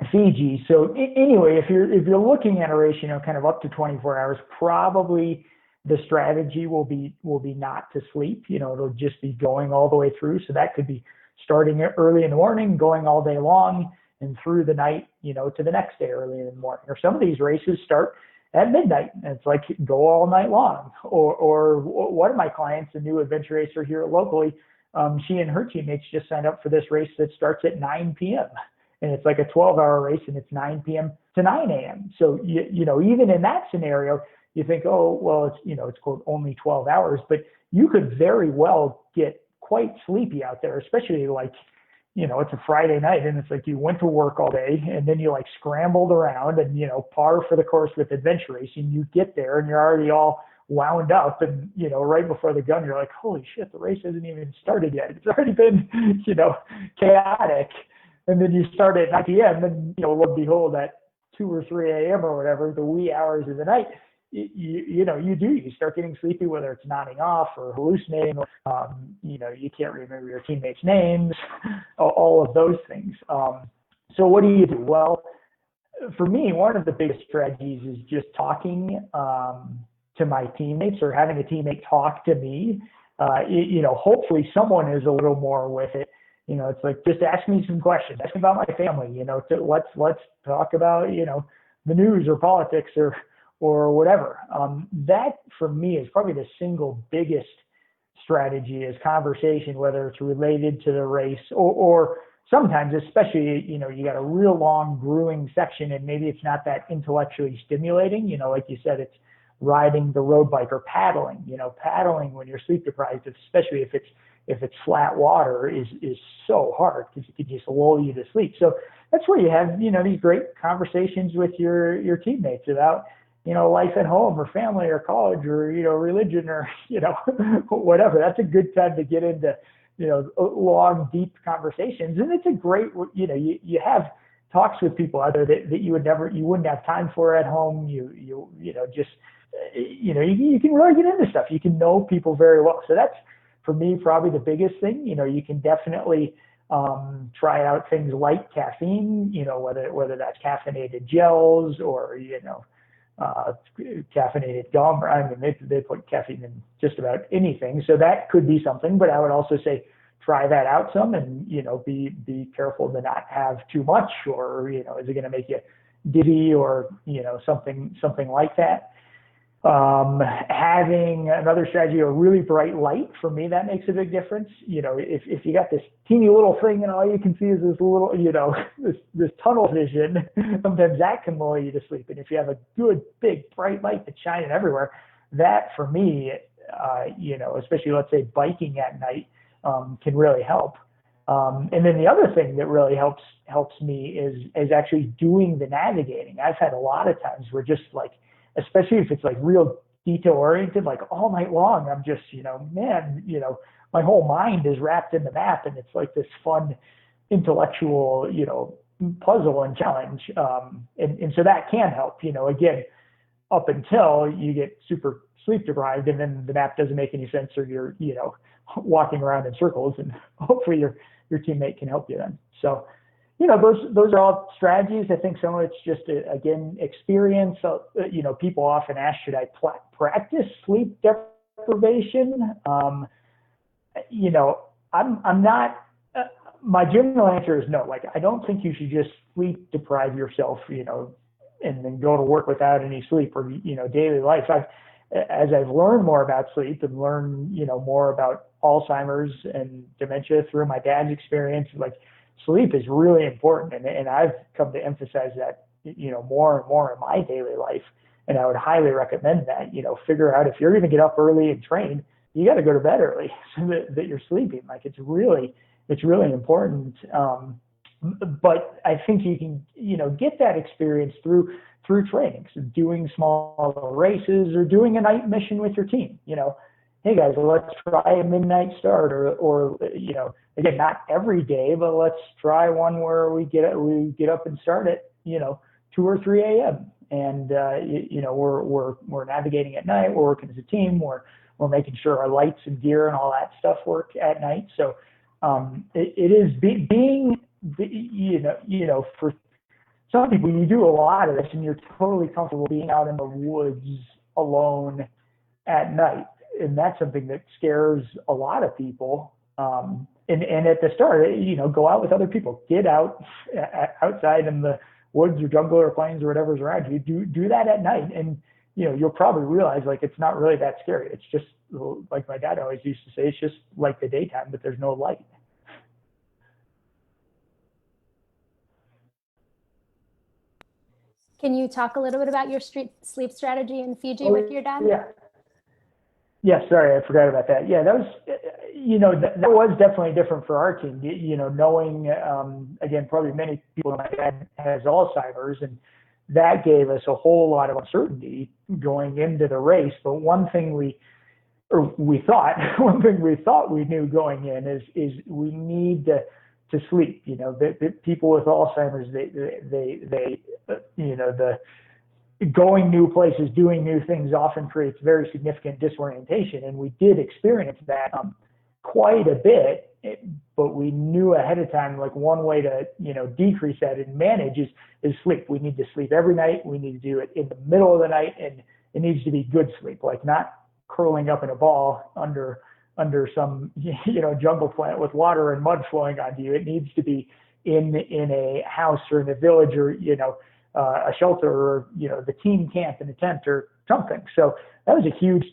Fiji. So anyway, if you're looking at a race, kind of up to 24 hours, probably the strategy will be not to sleep. It'll just be going all the way through. So that could be starting early in the morning, going all day long, and through the night, to the next day early in the morning. Or some of these races start at midnight, and it's like go all night long. Or one of my clients, a new adventure racer here locally, she and her teammates just signed up for this race that starts at 9 p.m. And it's like a 12-hour race, and it's 9 p.m. to 9 a.m. So, even in that scenario, you think, oh, well, it's quote only 12 hours, but you could very well get quite sleepy out there, especially like, it's a Friday night, and it's like you went to work all day, and then you like scrambled around and, par for the course with adventure racing. You get there and you're already all wound up, and, right before the gun, you're like, holy shit, the race hasn't even started yet. It's already been, chaotic. And then you start at 9 p.m. and, lo and behold, at 2 or 3 a.m. or whatever, the wee hours of the night, you start getting sleepy, whether it's nodding off or hallucinating, or, you can't remember your teammates' names, all of those things. So what do you do? Well, for me, one of the biggest strategies is just talking to my teammates, or having a teammate talk to me. Hopefully someone is a little more with it. It's like, just ask me some questions, ask me about my family, let's talk about, the news or politics or whatever. That for me is probably the single biggest strategy, is conversation, whether it's related to the race or sometimes, especially, you got a real long grueling section and maybe it's not that intellectually stimulating, like you said, it's riding the road bike or paddling. Paddling when you're sleep deprived, especially if it's flat water, is so hard because it can just lull you to sleep. So that's where you have, these great conversations with your teammates about, life at home or family or college or, religion or, whatever. That's a good time to get into, long, deep conversations. And it's a great, you have talks with people out there that you wouldn't have time for at home. You can really get into stuff. You can know people very well. So that's, for me, probably the biggest thing. You can definitely try out things like caffeine, whether that's caffeinated gels or, caffeinated gum. I mean, they put caffeine in just about anything. So that could be something, but I would also say try that out some and, be careful to not have too much, or, is it going to make you dizzy or, something like that. Having another strategy, a really bright light, for me, that makes a big difference. If you got this teeny little thing and all you can see is this little, this tunnel vision, sometimes that can lull you to sleep. And if you have a good, big, bright light that's shining everywhere, that for me, especially let's say biking at night, can really help. And then the other thing that really helps me is actually doing the navigating. I've had a lot of times where just like, especially if it's like real detail oriented, like all night long, I'm just, man, my whole mind is wrapped in the map, and it's like this fun intellectual, puzzle and challenge. And so that can help, again, up until you get super sleep deprived, and then the map doesn't make any sense, or you're, walking around in circles, and hopefully your teammate can help you then. So, those are all strategies. I think some of it's just, again, experience. People often ask, should I practice sleep deprivation? I'm not, my general answer is no. Like, I don't think you should just sleep deprive yourself, and then go to work without any sleep, or, daily life. As I've learned more about sleep and learned, more about Alzheimer's and dementia through my dad's experience, like, sleep is really important. And I've come to emphasize that, more and more in my daily life. And I would highly recommend that, figure out, if you're going to get up early and train, you got to go to bed early so that you're sleeping. Like, it's really important. But I think you can, get that experience through training, so doing small races, or doing a night mission with your team. Hey guys, let's try a midnight start, or again, not every day, but let's try one where we get up and start at 2 or 3 a.m. and we're navigating at night. We're working as a team. We're making sure our lights and gear and all that stuff work at night. So it is being for some people, you do a lot of this and you're totally comfortable being out in the woods alone at night. And that's something that scares a lot of people. And at the start, go out with other people, get out outside in the woods or jungle or plains or whatever's around you. Do that at night. And, you'll probably realize, like, it's not really that scary. It's just, like my dad always used to say, it's just like the daytime, but there's no light. Can you talk a little bit about your sleep strategy in Fiji with your dad? Yeah, sorry, I forgot about that. Yeah, that was, that was definitely different for our team. Knowing, again, probably many people, my dad has Alzheimer's, and that gave us a whole lot of uncertainty going into the race. But one thing we thought we knew going in is we need to sleep. The people with Alzheimer's, they the going new places, doing new things often creates very significant disorientation. And we did experience that quite a bit, but we knew ahead of time, like, one way to, decrease that and manage is sleep. We need to sleep every night. We need to do it in the middle of the night, and it needs to be good sleep, like not curling up in a ball under some, jungle plant with water and mud flowing onto you. It needs to be in a house or in a village, or, a shelter, or, the team camp in a tent or something. So that was a huge,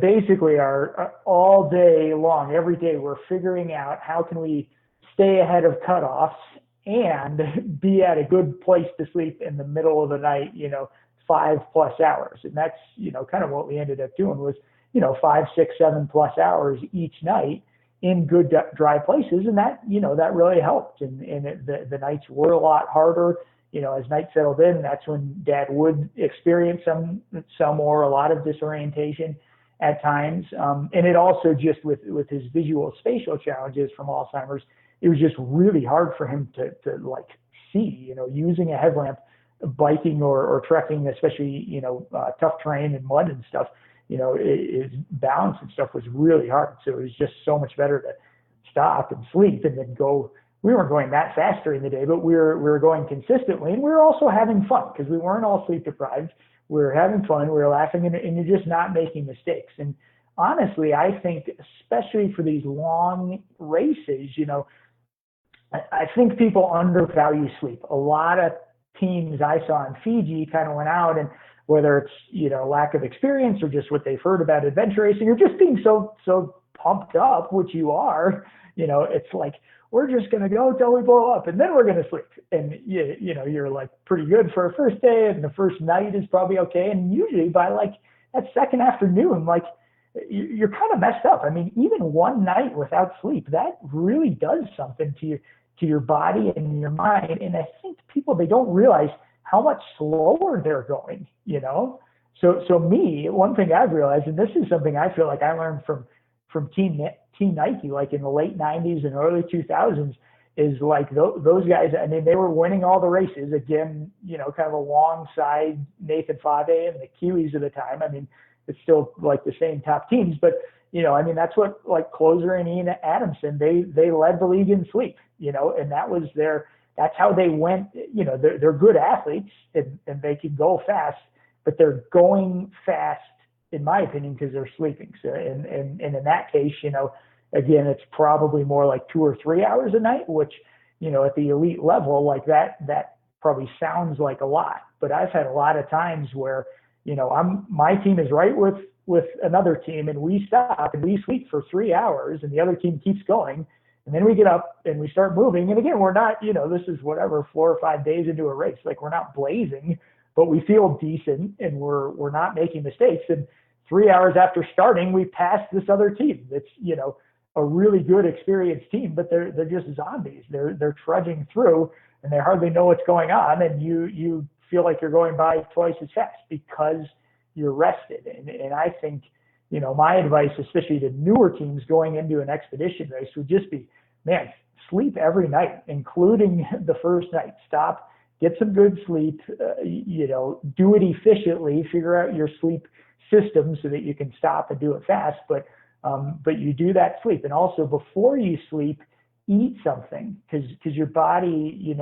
basically our all day long, every day, we're figuring out how can we stay ahead of cutoffs and be at a good place to sleep in the middle of the night, 5+ hours. And that's, kind of what we ended up doing was, 5, 6, 7+ hours each night in good dry places. And that, that really helped. And the nights were a lot harder. As night settled in, that's when Dad would experience some or a lot of disorientation at times. And it also, just with his visual spatial challenges from Alzheimer's, it was just really hard for him to see, using a headlamp, biking or trekking, especially, tough terrain and mud and stuff, his balance and stuff was really hard. So it was just so much better to stop and sleep and then go. We weren't going that fast during the day, but we were going consistently, and we were also having fun because we weren't all sleep deprived. We were having fun, we were laughing, and you're just not making mistakes. And honestly, I think, especially for these long races, I think people undervalue sleep. A lot of teams I saw in Fiji kind of went out, and whether it's, lack of experience or just what they've heard about adventure racing, or just being so pumped up, which you are, it's like, we're just going to go till we blow up, and then we're going to sleep. And, you're like pretty good for a first day, and the first night is probably okay. And usually by like that second afternoon, like, you're kind of messed up. I mean, even one night without sleep, that really does something to your body and your mind. And I think people, they don't realize how much slower they're going, So me, one thing I've realized, and this is something I feel like I learned from Team Nike, like in the late '90s and early 2000s, is like those guys. I mean, they were winning all the races again. Kind of alongside Nathan Fave and the Kiwis at the time. I mean, it's still like the same top teams, but I mean, that's what like closer and Ian Adamson. They led the league in sleep. And that was that's how they went. They're good athletes and they can go fast, but they're going fast, in my opinion, because they're sleeping. So, and in that case, again, it's probably more like 2 or 3 hours a night, which, at the elite level, like that probably sounds like a lot. But I've had a lot of times where, my team is right with another team and we stop and we sleep for 3 hours and the other team keeps going. And then we get up and we start moving. And again, we're not, this is whatever, 4 or 5 days into a race. Like we're not blazing, but we feel decent and we're not making mistakes. And 3 hours after starting, we passed this other team. That's, a really good experienced team, but they're just zombies. They're trudging through and they hardly know what's going on. And you feel like you're going by twice as fast because you're rested. And I think, my advice, especially to newer teams going into an expedition race, would just be, man, sleep every night, including the first night. Stop, get some good sleep, do it efficiently, figure out your sleep system so that you can stop and do it fast. But you do that sleep. And also before you sleep, eat something because your body,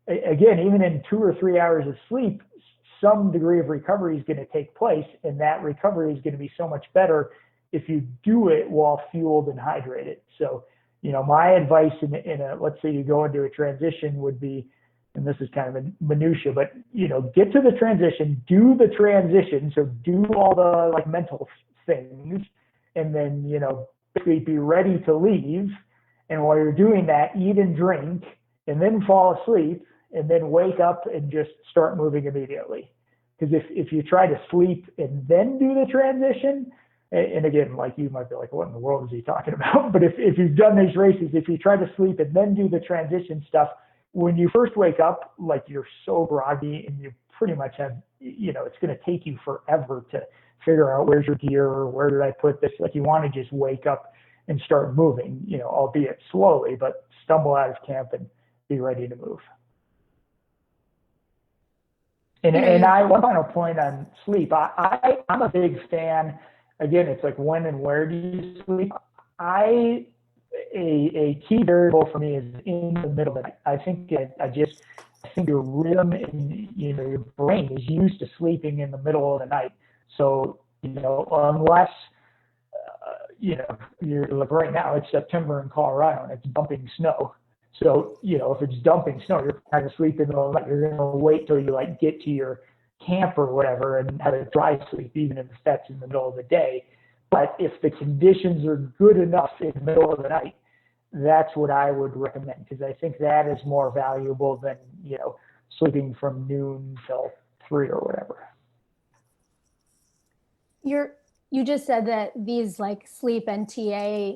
again, even in 2 or 3 hours of sleep, some degree of recovery is going to take place, and that recovery is going to be so much better if you do it while fueled and hydrated. So, my advice in let's say you go into a transition would be, and this is kind of a minutia, but get to the transition, do the transition, so do all the like mental things, and then basically be ready to leave. And while you're doing that, eat and drink, and then fall asleep. And then wake up and just start moving immediately. Because if you try to sleep and then do the transition, and again, like you might be like, what in the world is he talking about? But if you've done these races, if you try to sleep and then do the transition stuff, when you first wake up, like you're so groggy and you pretty much have, it's going to take you forever to figure out where's your gear or where did I put this? Like you want to just wake up and start moving, albeit slowly, but stumble out of camp and be ready to move. And one final point on sleep. I'm a big fan. Again, it's like when and where do you sleep? A key variable for me is in the middle of the night. I think your rhythm and your brain is used to sleeping in the middle of the night. So unless you're like right now, it's September in Colorado and it's dumping snow. So, if it's dumping snow, you're kind of sleeping in the middle of the night. You're going to wait till you like get to your camp or whatever and have a dry sleep, even if that's in the middle of the day. But if the conditions are good enough in the middle of the night, that's what I would recommend, because I think that is more valuable than, sleeping from noon till 3 or whatever. You just said that these like sleep and TA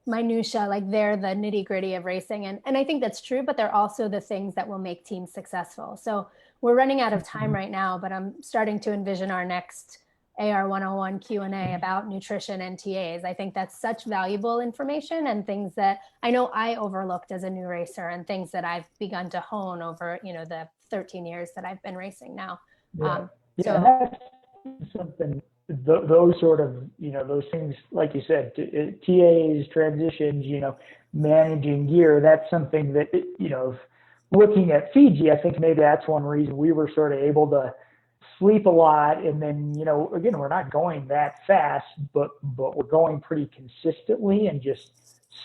minutia, like they're the nitty gritty of racing. And I think that's true, but they're also the things that will make teams successful. So we're running out of time right now, but I'm starting to envision our next AR 101 Q&A about nutrition and TAs. I think that's such valuable information and things that I know I overlooked as a new racer and things that I've begun to hone over, the 13 years that I've been racing now. So that's something, those sort of, those things, like you said, TAs, transitions, managing gear, that's something that, looking at Fiji, I think maybe that's one reason we were sort of able to sleep a lot. And then, again, we're not going that fast, but we're going pretty consistently and just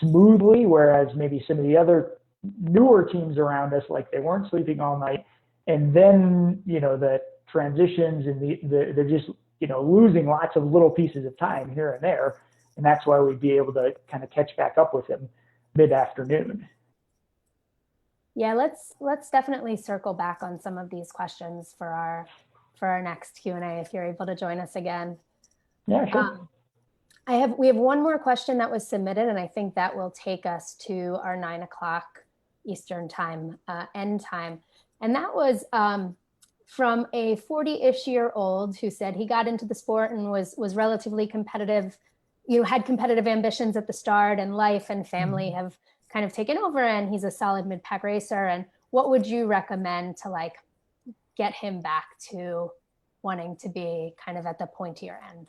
smoothly. Whereas maybe some of the other newer teams around us, like they weren't sleeping all night. And then, the transitions and they're just, losing lots of little pieces of time here and there. And that's why we'd be able to kind of catch back up with them mid-afternoon. Yeah, let's definitely circle back on some of these questions for our next Q&A if you're able to join us again. Yeah, sure. We have one more question that was submitted, and I think that will take us to our 9 o'clock Eastern time end time. And that was from a 40-ish-year-old who said he got into the sport and was relatively competitive, had competitive ambitions at the start, and life and family have kind of taken over, and he's a solid mid-pack racer. And what would you recommend to like get him back to wanting to be kind of at the pointier end?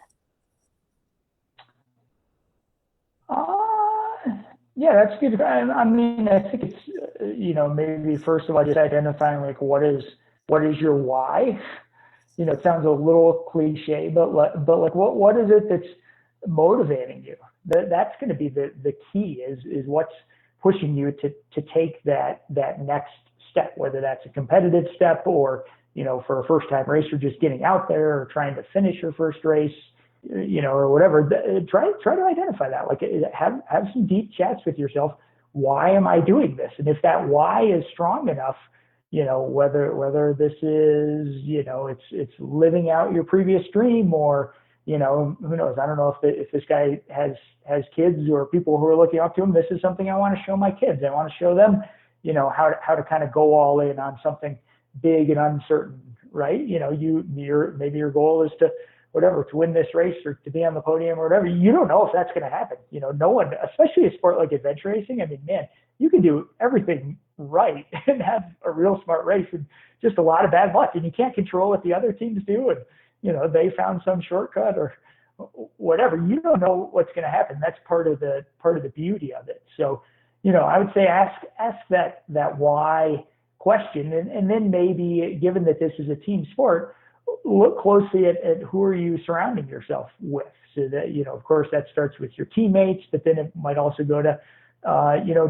Yeah, that's good. I mean, I think it's, maybe first of all, just identifying like what is your why? It sounds a little cliche, but like what is it that's motivating you? That's going to be the key is what's pushing you to take that next step, whether that's a competitive step or, for a first time racer, just getting out there or trying to finish your first race, or whatever. Try to identify that, like have some deep chats with yourself. Why am I doing this? And if that why is strong enough, whether this is, it's living out your previous dream, or, who knows? I don't know if this guy has kids or people who are looking up to him. This is something I want to show my kids. I want to show them, how to kind of go all in on something big and uncertain, right? Maybe your goal is to win this race or to be on the podium or whatever. You don't know if that's going to happen. No one, especially a sport like adventure racing. I mean, man, you can do everything right and have a real smart race and just a lot of bad luck, and you can't control what the other teams do. And, they found some shortcut or whatever. You don't know what's going to happen. That's part of the beauty of it. So, I would say ask that why question, and then maybe, given that this is a team sport, look closely at who are you surrounding yourself with. So that, of course, that starts with your teammates, but then it might also go to,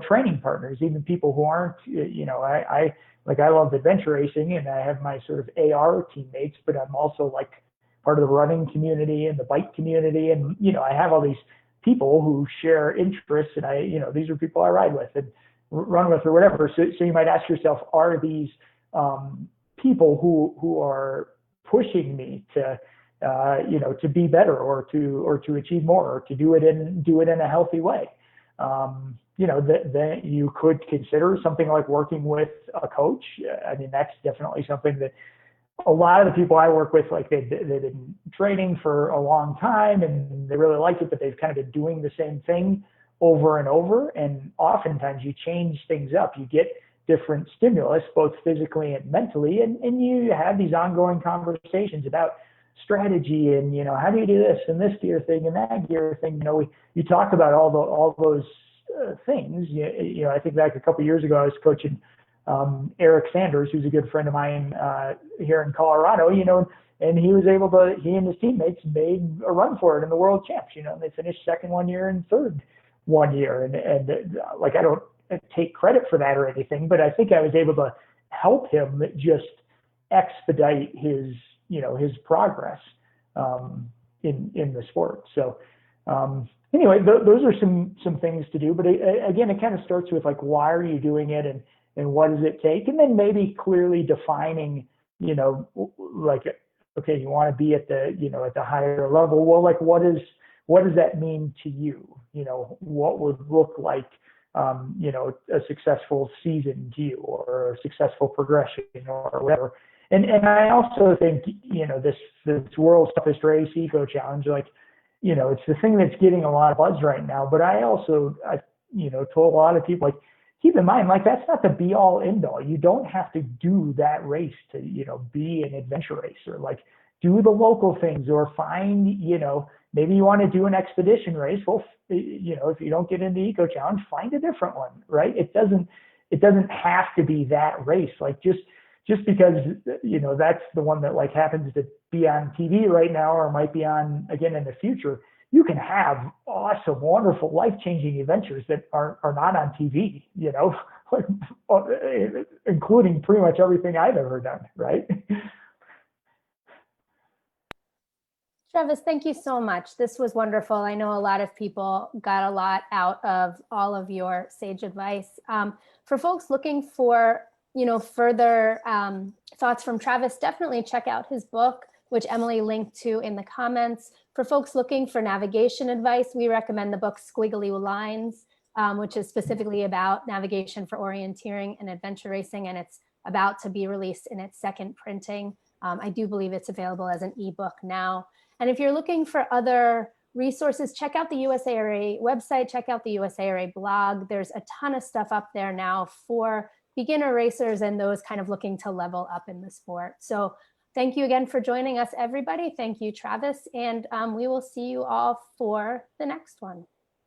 training partners, even people who aren't, I love adventure racing and I have my sort of AR teammates, but I'm also like part of the running community and the bike community. And, I have all these people who share interests, and these are people I ride with and run with or whatever. So you might ask yourself, are these people who are pushing me to be better or to achieve more or to do it in a healthy way? That you could consider something like working with a coach. I mean, that's definitely something that a lot of the people I work with, like they've been training for a long time and they really like it, but they've kind of been doing the same thing over and over. And oftentimes you change things up. You get different stimulus, both physically and mentally, and you have these ongoing conversations about strategy and, how do you do this and this gear thing and that gear thing. You talk about all those things. I think back a couple of years ago, I was coaching Eric Sanders, who's a good friend of mine here in Colorado, and he and his teammates made a run for it in the world champs, and they finished second one year and third one year. And like, I don't take credit for that or anything, but I think I was able to help him just expedite his progress in the sport. So anyway, those are some things to do. But again, it kind of starts with like, why are you doing it and what does it take? And then maybe clearly defining, like, okay, you want to be at the, at the higher level. Well, like, what does that mean to you? What would look like, a successful season to you or a successful progression or whatever. And I also think, this world's toughest race eco challenge, like, it's the thing that's getting a lot of buzz right now. But I told a lot of people, like, keep in mind, like, that's not the be all end all. You don't have to do that race to, be an adventure racer. Like, do the local things or find, maybe you want to do an expedition race. Well, if you don't get into the eco challenge, find a different one, right? It doesn't have to be that race. Like, just because, that's the one that like happens to be on TV right now or might be on again in the future. You can have awesome, wonderful, life-changing adventures that are not on TV, including pretty much everything I've ever done, right? Travis, thank you so much. This was wonderful. I know a lot of people got a lot out of all of your sage advice. For folks looking for, further thoughts from Travis, definitely check out his book, which Emily linked to in the comments. For folks looking for navigation advice, we recommend the book Squiggly Lines, which is specifically about navigation for orienteering and adventure racing. And it's about to be released in its second printing. I do believe it's available as an ebook now. And if you're looking for other resources, check out the USARA website, check out the USARA blog. There's a ton of stuff up there now for beginner racers and those kind of looking to level up in the sport. So thank you again for joining us, everybody. Thank you, Travis. And we will see you all for the next one.